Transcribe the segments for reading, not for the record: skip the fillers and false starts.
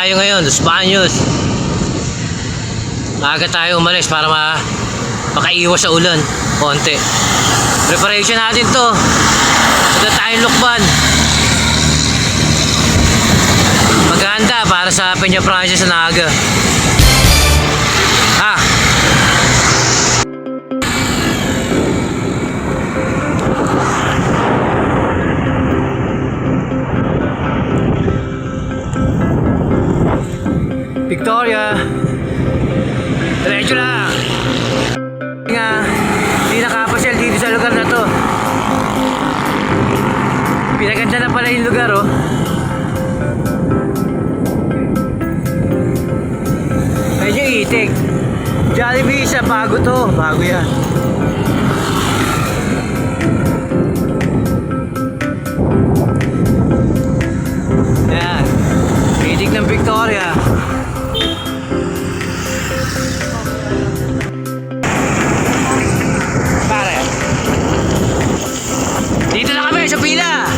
tayo ngayon, Los Baños. Maaga tayo umalis para makaiwas sa ulan konti. Preparation natin to. Punta tayong Lukban. Maghahanda para sa Peña Francia sa Naga. Victoria, diretso lang. Hindi nakapasyal dito sa lugar na to. Pinaganda na pala yung lugar, oh. Medyo itik. Jollibee isa, bago to. Bago yan. Ayan, itik ng Victoria. Dito na kami sa pila.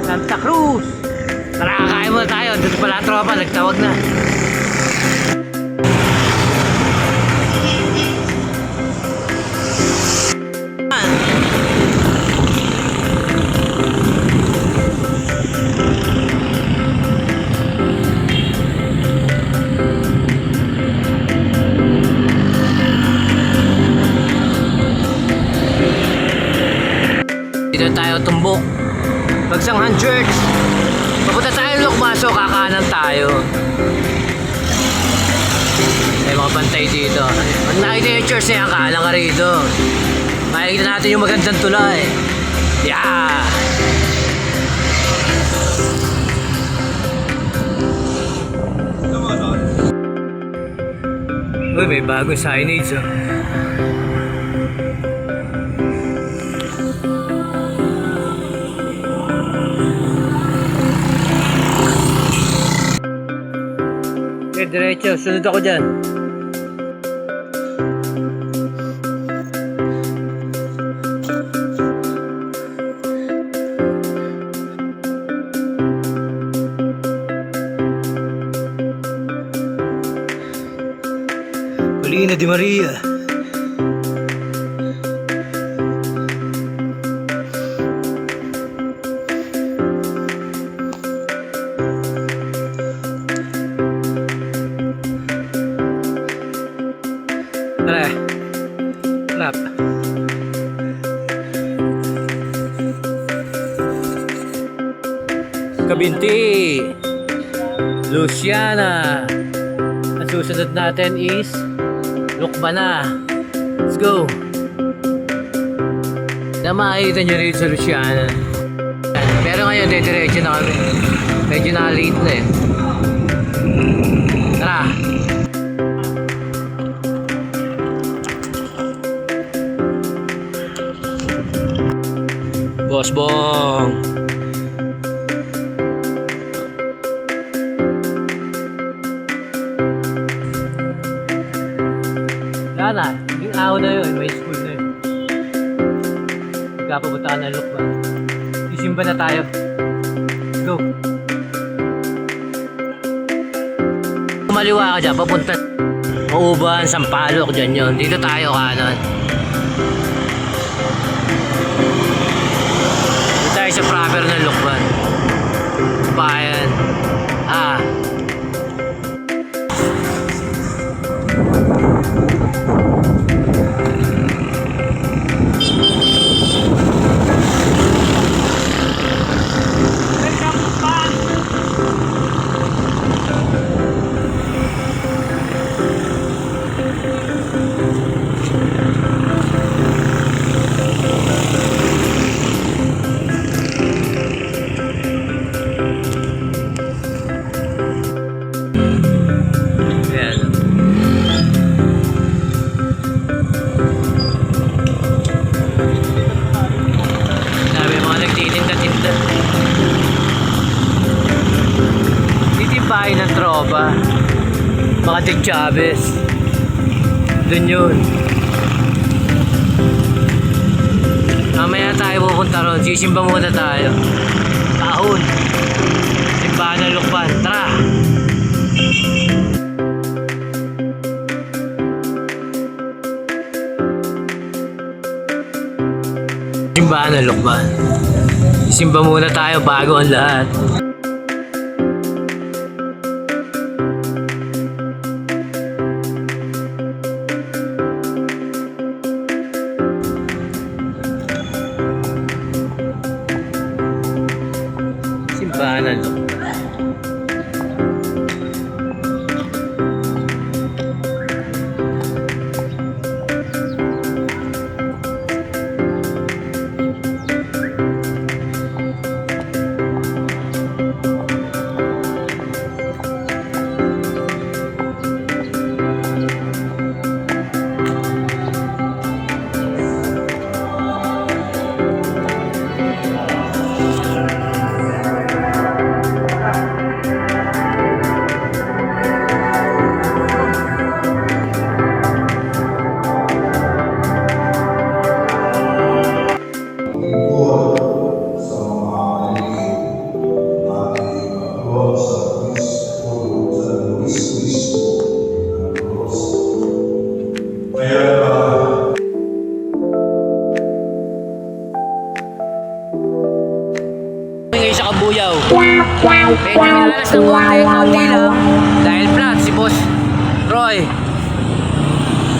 Santa Cruz. Tara, kakain muna tayo. Dito pala ang tropa, nagtawag na. Dito tayo tumbok. Bagsanghan Church. Papunta tayo Lukmaso, kakanan tayo. May mga bantay dito. Pag nakita yung church na yan, kaalang ka rito. Makikita natin yung magandang tulay. Yeah! Uy, may bagong signage, oh. Diretso, sunod ako dyan. Colina de Maria. Tara, rap. Kabinti, Luciana. Ang susunod natin is Lukbana. Let's go. Na makikita nyo rin sa Luciana. Pero ngayon, diretso na kami. Medyo na-late na eh. Tara. Boss Bong. Sana, yung ahon na yun, may school na yun. Magkapabutaan na Lukban. Isimba na tayo. Go. Maliwa ka dyan, papunta Mauban, Sampaloc, dyan yun. Dito tayo kanan. Sa proper ng Lukban. Bayan. Patrick Chavez. Doon yun. Mamaya tayo pupunta ron. Sisimba muna tayo. Kahon. Simbahan ng Lukban. Tara! Simbahan ng Lukban. Simba muna tayo bago ang lahat. Simbahan ng Lukban. Ngayon sa Kabuyaw. Pwede minalas ng konti lang. Dahil flat si Boss Roy.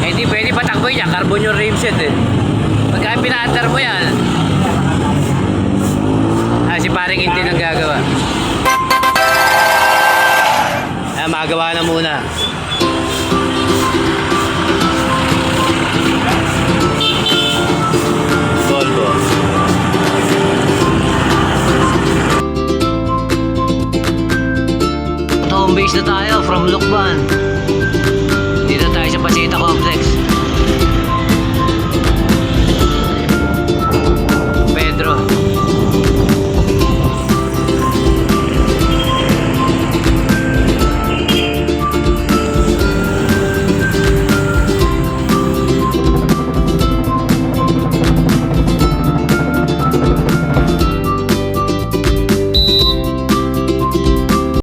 Eh di pwede patakbo niya. Carbon yung rim set eh. Pagka pinaandar mo yan. Si paring hindi nang gagawa. Magawa na muna. Volvo. Home base na tayo from Lukban.